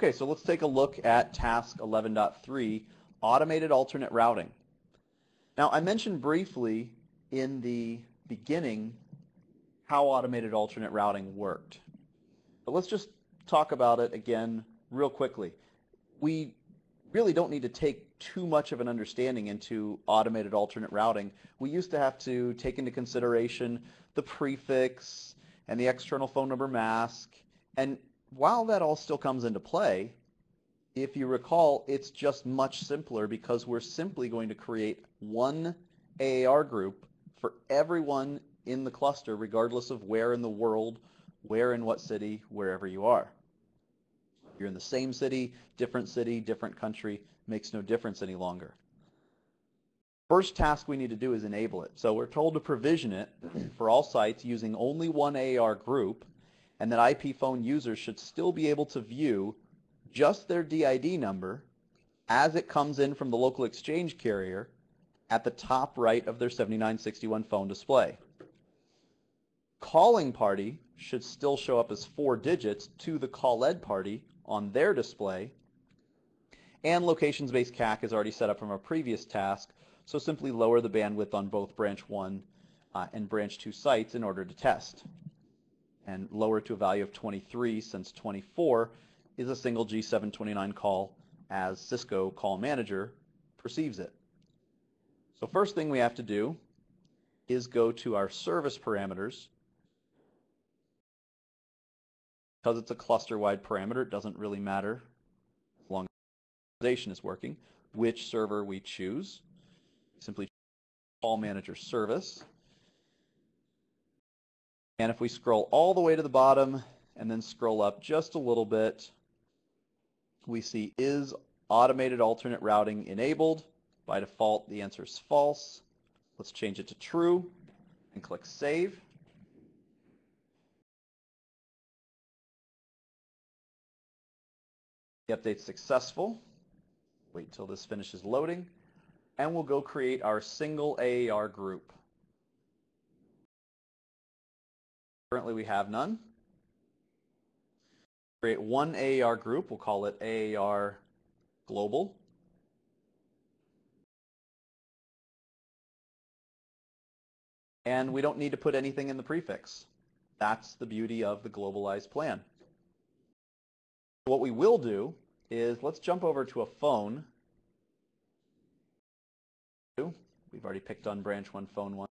Okay, so let's take a look at task 11.3, automated alternate routing. Now, I mentioned briefly in the beginning how automated alternate routing worked. But let's just talk about it again real quickly. We really don't need to take too much of an understanding into automated alternate routing. We used to have to take into consideration the prefix and the external phone number mask. And while that all still comes into play, if you recall, it's just much simpler because we're simply going to create one AAR group for everyone in the cluster, regardless of where in the world, where in what city, wherever you are. If you're in the same city, different country, makes no difference any longer. First task we need to do is enable it. So we're told to provision it for all sites using only one AAR group, and that IP phone users should still be able to view just their DID number as it comes in from the local exchange carrier at the top right of their 7961 phone display. Calling party should still show up as 4 digits to the call-ed party on their display, and locations-based CAC is already set up from our previous task, so simply lower the bandwidth on both branch 1 and branch 2 sites in order to test, and lower it to a value of 23 since 24 is a single G729 call as Cisco Call Manager perceives it. So first thing we have to do is go to our service parameters. Because it's a cluster-wide parameter, it doesn't really matter as long as the organization is working, which server we choose. Simply Call Manager Service. And if we scroll all the way to the bottom and then scroll up just a little bit, we see is automated alternate routing enabled? By default, the answer is false. Let's change it to true and click Save. The update's successful. Wait till this finishes loading, and we'll go create our single AAR group. Currently we have none. Create one AAR group, we'll call it AAR Global. And we don't need to put anything in the prefix. That's the beauty of the globalized plan. What we will do is let's jump over to a phone. We've already picked on branch 1, phone 1.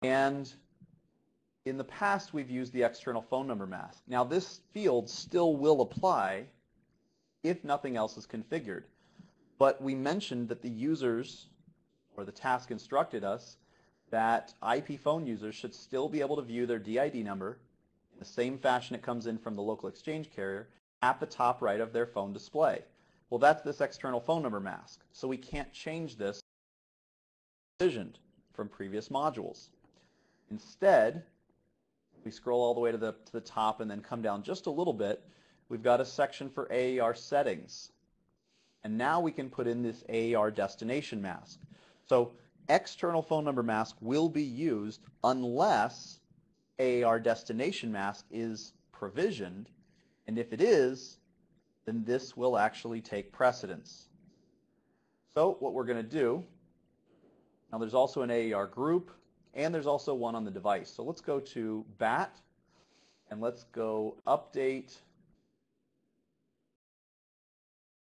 And in the past, we've used the external phone number mask. Now, this field still will apply if nothing else is configured. But we mentioned that the users, or the task instructed us, that IP phone users should still be able to view their DID number in the same fashion it comes in from the local exchange carrier at the top right of their phone display. Well, that's this external phone number mask, so we can't change this decisioned from previous modules. Instead, we scroll all the way to the top and then come down just a little bit, we've got a section for AAR settings. And now we can put in this AAR destination mask. So external phone number mask will be used unless AAR destination mask is provisioned, and if it is, then this will actually take precedence. So what we're going to do, now there's also an AAR group, and there's also one on the device. So let's go to BAT, and let's go update.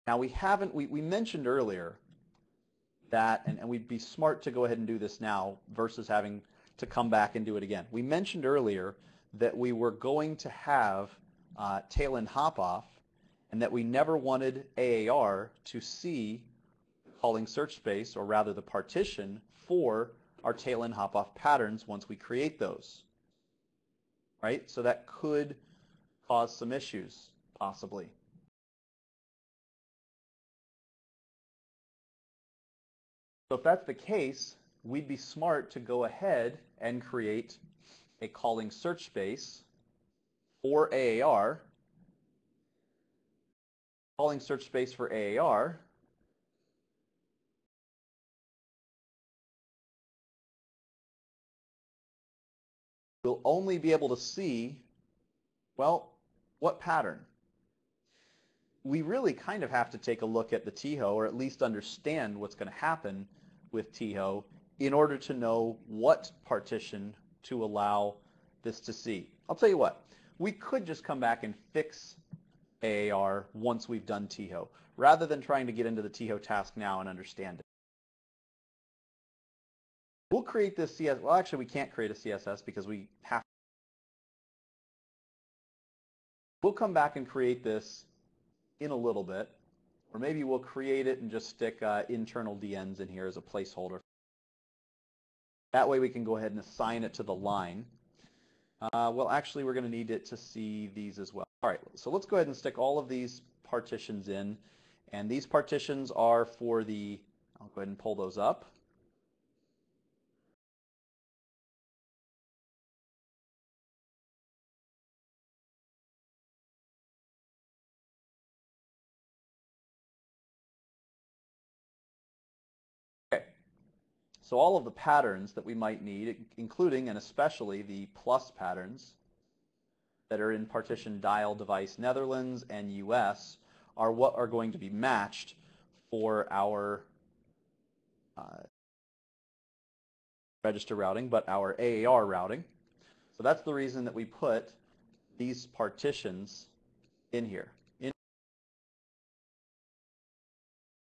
Now we mentioned earlier that, and we'd be smart to go ahead and do this now versus having to come back and do it again. We mentioned earlier that we were going to have tail-end hop-off, and that we never wanted AAR to see calling search space, or rather the partition, for our tail-end hop-off patterns once we create those. Right? So that could cause some issues, possibly. So if that's the case, we'd be smart to go ahead and create a calling search space for AAR. Calling search space for AAR will only be able to see, well, What pattern? We really kind of have to take a look at the THO, or at least understand what's going to happen with THO in order to know what partition to allow this to see. I'll tell you what, we could just come back and fix AAR once we've done THO, rather than trying to get into the THO task now and understand it. We'll create this CSS. Well, actually, we can't create a CSS because we have to. We'll come back and create this in a little bit, or maybe we'll create it and just stick internal DNs in here as a placeholder. That way we can go ahead and assign it to the line. Well, actually, we're going to need it to see these as well. All right, so let's go ahead and stick all of these partitions in. And these partitions are for the, I'll go ahead and pull those up. Okay, so all of the patterns that we might need, including and especially the plus patterns that are in partition dial device Netherlands and US, are what are going to be matched for our register routing, but our AAR routing. So that's the reason that we put these partitions in here.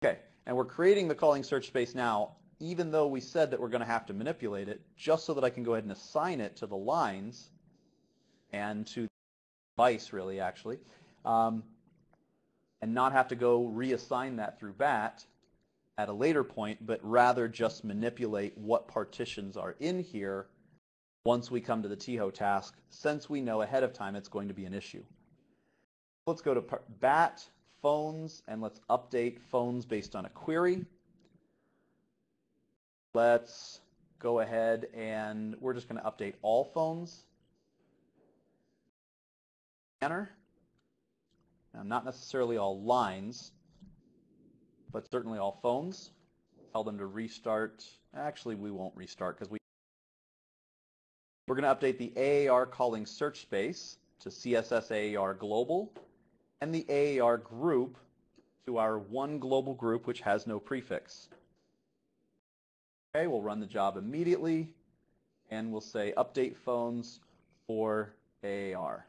Okay, and we're creating the calling search space now, even though we said that we're going to have to manipulate it, just so that I can go ahead and assign it to the lines and to the device, really, actually, and not have to go reassign that through BAT at a later point, but rather just manipulate what partitions are in here once we come to the THO task, since we know ahead of time it's going to be an issue. Let's go to BAT phones, and let's update phones based on a query. Let's go ahead and we're just going to update all phones. Now, not necessarily all lines, but certainly all phones. Tell them to restart. Actually, we won't restart because we're going to update the AAR calling search space to CSS AAR global and the AAR group to our one global group which has no prefix. Okay, we'll run the job immediately and we'll say update phones for AAR.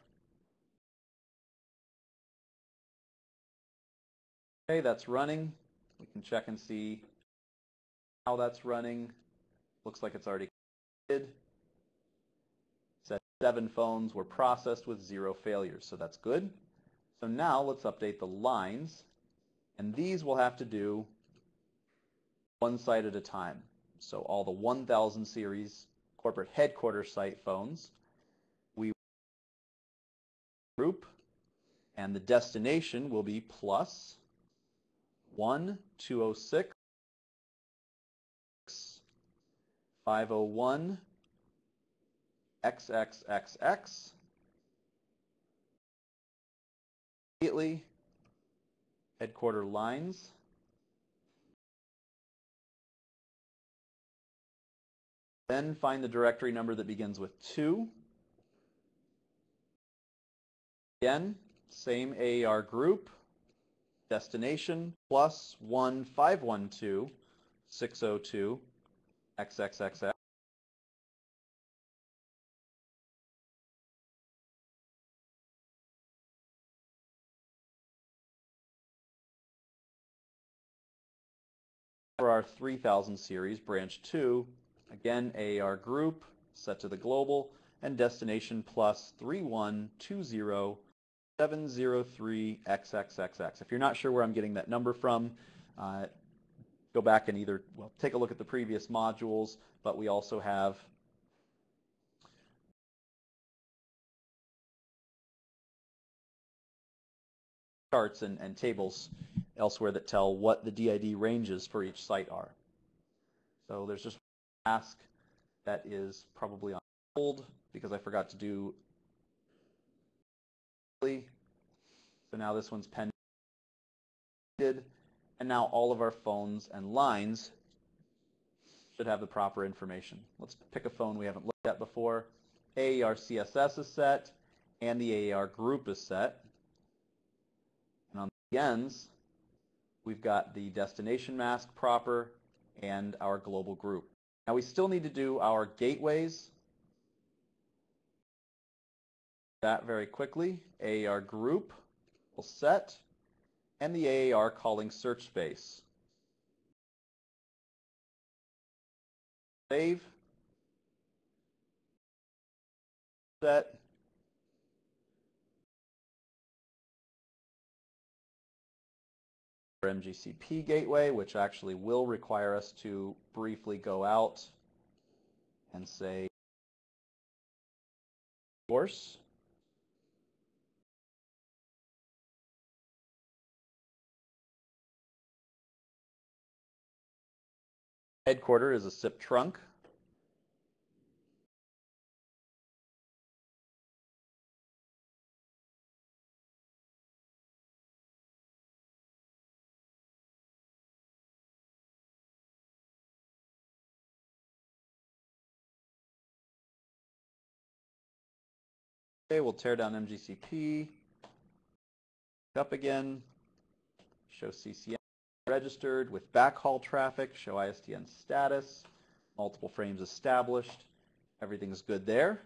Okay, that's running. We can check and see how that's running. Looks like it's already completed. It said 7 phones were processed with 0 failures, so that's good. So now let's update the lines, and these will have to do one site at a time. So all the 1000 series corporate headquarters site phones, we group, and the destination will be plus 1206 501 XXXX. Immediately, headquarter lines. Then find the directory number that begins with 2. Again, same AAR group. Destination plus 1512 602 XXXX. For our 3000 series, branch 2, again, AAR group, set to the global, and destination plus 3120 703 XXXX. If you're not sure where I'm getting that number from, go back and either, well, take a look at the previous modules, but we also have charts and tables elsewhere that tell what the DID ranges for each site are. So there's just one task that is probably on hold because I forgot to do. So now this one's pending, and now all of our phones and lines should have the proper information. Let's pick a phone we haven't looked at before. AAR CSS is set, and the AAR group is set. And on the ends, we've got the destination mask proper and our global group. Now we still need to do our gateways. That very quickly. AAR group will set, and the AAR calling search space. Save. Set. Our MGCP gateway, which actually will require us to briefly go out and say source. Headquarter is a SIP trunk. Okay, we'll tear down MGCP, up again, show CCNP registered with backhaul traffic, show ISDN status, multiple frames established, everything's good there.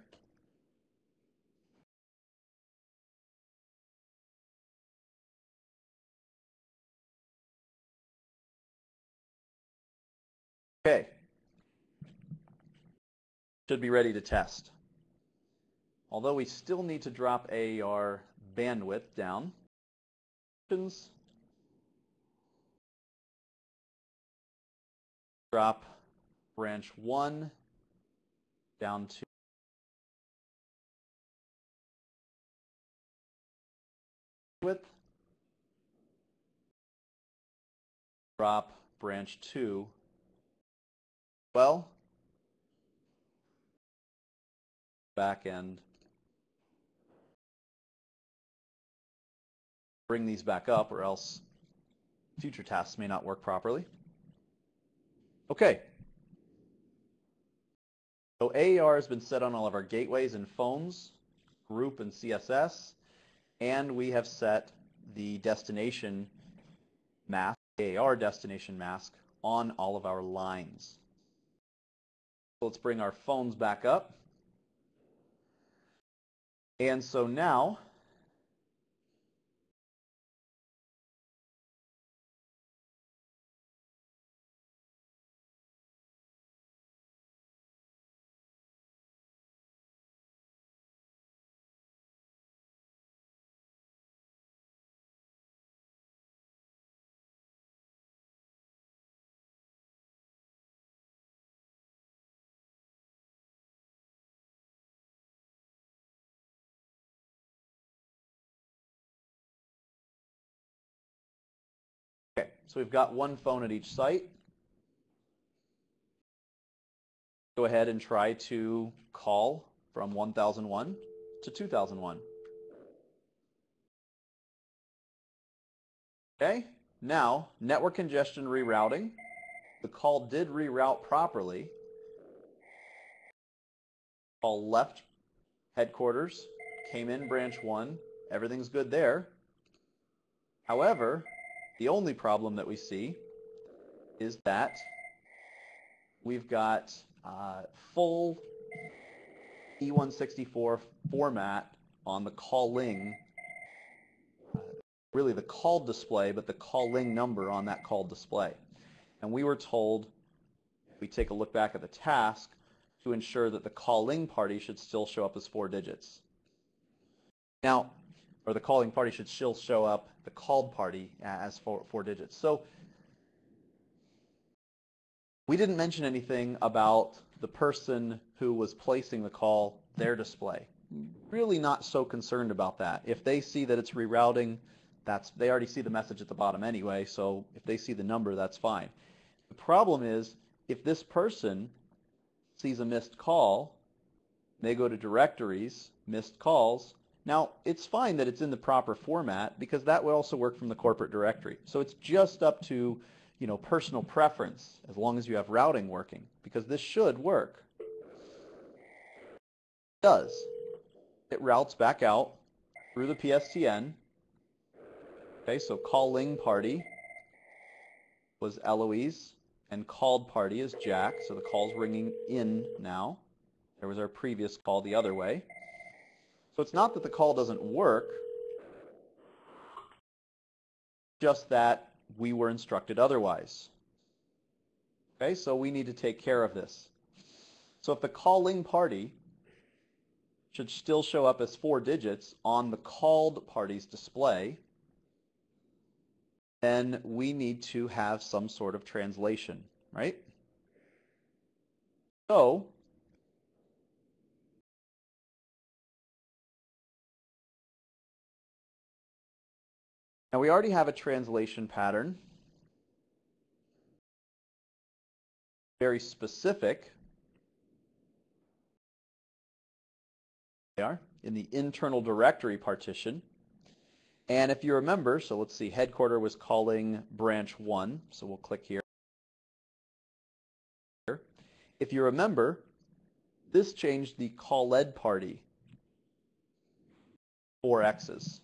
Okay, should be ready to test. Although we still need to drop AAR bandwidth down. Drop branch 1 down to width. Drop branch 2. Well, back end. Bring these back up, or else future tasks may not work properly. Okay. So AAR has been set on all of our gateways and phones, group and CSS, and we have set the destination mask, AAR destination mask, on all of our lines. So let's bring our phones back up. And so now, okay, so we've got one phone at each site. Go ahead and try to call from 1001 to 2001. Okay, now network congestion rerouting. The call did reroute properly. Call left headquarters, came in branch 1, everything's good there. However, the only problem that we see is that we've got full E164 format on the calling, really the called display, but the calling number on that called display. And we were told, if we take a look back at the task, to ensure that the calling party should still show up as 4 digits. Now, or the calling party should still show up, the called party, as 4 digits. So we didn't mention anything about the person who was placing the call, their display. Really not so concerned about that. If they see that it's rerouting, they already see the message at the bottom anyway, so if they see the number, that's fine. The problem is, if this person sees a missed call, they go to directories, missed calls. Now, it's fine that it's in the proper format because that would also work from the corporate directory. So it's just up to, personal preference as long as you have routing working, because this should work. It does. it routes back out through the PSTN. Okay, so calling party was Eloise, and called party is Jack, so the call's ringing in now. There was our previous call the other way. So it's not that the call doesn't work, just that we were instructed otherwise. Okay, so we need to take care of this. So if the calling party should still show up as 4 digits on the called party's display, then we need to have some sort of translation, right? So now we already have a translation pattern, very specific. They are in the internal directory partition. And if you remember, so let's see, headquarter was calling branch 1, so we'll click here. If you remember, this changed the call-led party 4 X's.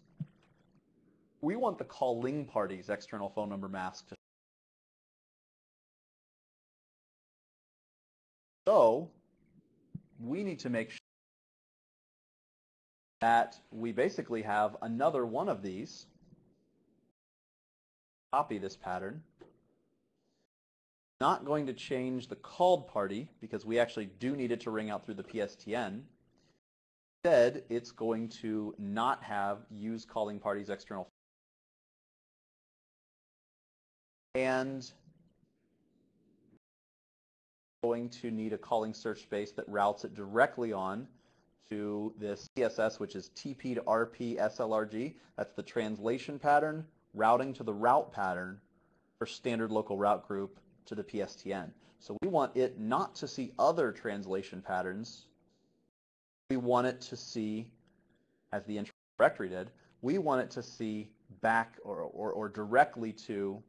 We want the calling party's external phone number mask to. So we need to make sure that we basically have another one of these. Copy this pattern. Not going to change the called party because we actually do need it to ring out through the PSTN. Instead, it's going to not have use calling party's external and going to need a calling search space that routes it directly on to this CSS, which is TP to RP SLRG. That's the translation pattern, routing to the route pattern for standard local route group to the PSTN. So we want it not to see other translation patterns. We want it to see, as the internal directory did, we want it to see back or directly to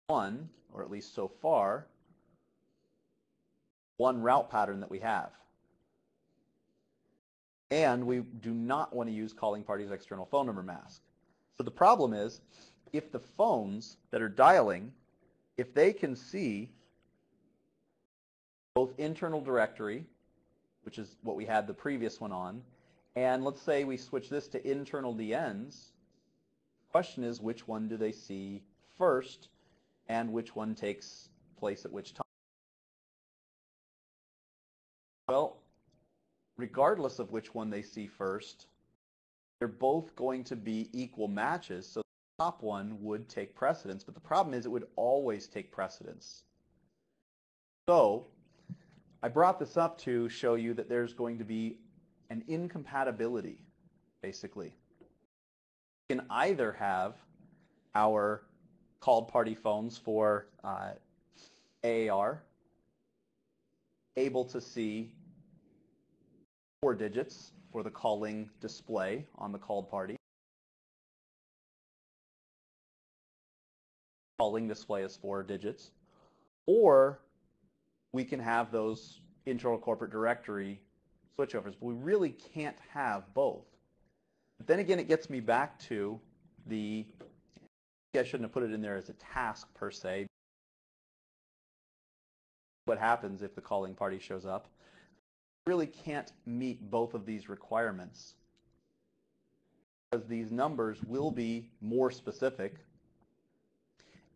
one, or at least so far, one route pattern that we have. And we do not want to use calling party's external phone number mask. So the problem is, if the phones that are dialing, if they can see both internal directory, which is what we had the previous one on, and let's say we switch this to internal DNs, the question is which one do they see first and which one takes place at which time? Well, regardless of which one they see first, they're both going to be equal matches, so the top one would take precedence, but the problem is it would always take precedence. So I brought this up to show you that there's going to be an incompatibility, basically. We can either have our called party phones for AAR able to see 4 digits for the calling display on the called party. Calling display is 4 digits. Or we can have those internal corporate directory switchovers, but we really can't have both. But then again, it gets me back to the, I shouldn't have put it in there as a task per se. What happens if the calling party shows up? We really can't meet both of these requirements because these numbers will be more specific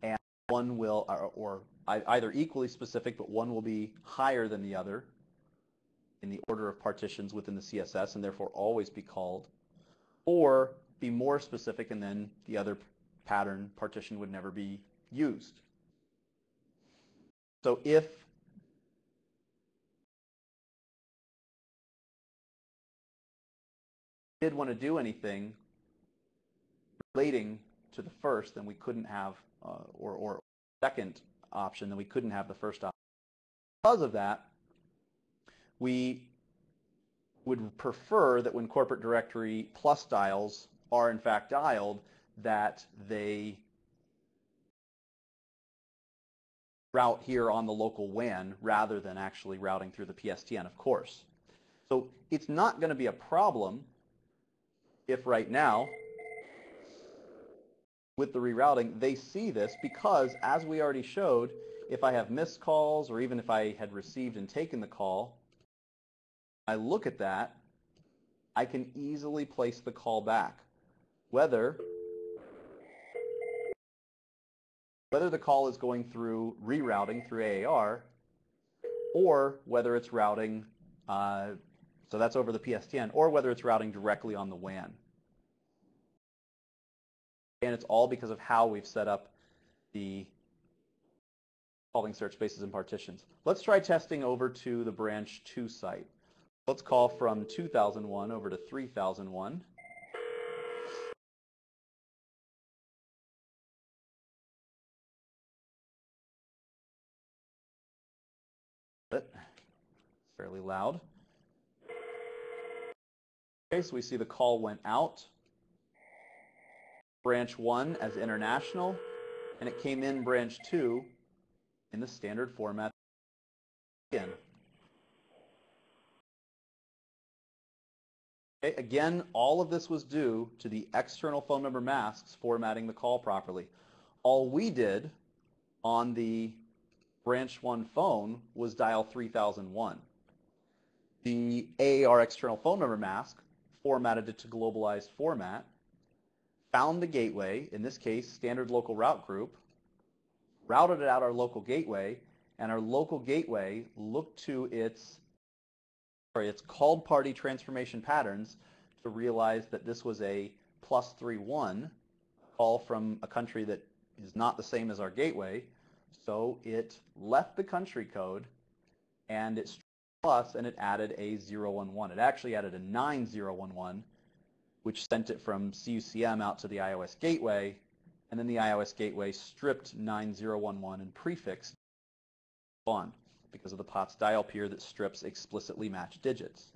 and one will, or either equally specific, but one will be higher than the other in the order of partitions within the CSS and therefore always be called, or be more specific and then the other pattern partition would never be used. So if we did want to do anything relating to the first, then we couldn't have, or second option, then we couldn't have the first option. Because of that, we would prefer that when corporate directory plus dials are in fact dialed, that they route here on the local WAN rather than actually routing through the PSTN, of course. So it's not going to be a problem if right now, with the rerouting, they see this because, as we already showed, if I have missed calls or even if I had received and taken the call, I look at that, I can easily place the call back, whether the call is going through rerouting through AAR or whether it's routing, so that's over the PSTN, or whether it's routing directly on the WAN. And it's all because of how we've set up the solving search spaces and partitions. Let's try testing over to the branch 2 site. Let's call from 2001 over to 3001. It's fairly loud. Okay, so we see the call went out. Branch 1 as international, and it came in branch 2 in the standard format again. Okay, again, all of this was due to the external phone number masks formatting the call properly. All we did on the branch 1 phone was dial 3001. The AAR external phone number mask formatted it to globalized format, found the gateway, in this case standard local route group, routed it out our local gateway, and our local gateway looked to its called party transformation patterns to realize that this was a +31 call from a country that is not the same as our gateway. So it left the country code and it plus and it added a 011. It actually added a 9011, which sent it from CUCM out to the iOS gateway, and then the iOS gateway stripped 9011 and prefixed on because of the POTS dial peer that strips explicitly matched digits.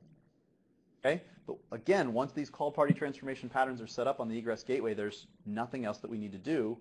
Okay, but again, once these call party transformation patterns are set up on the egress gateway, there's nothing else that we need to do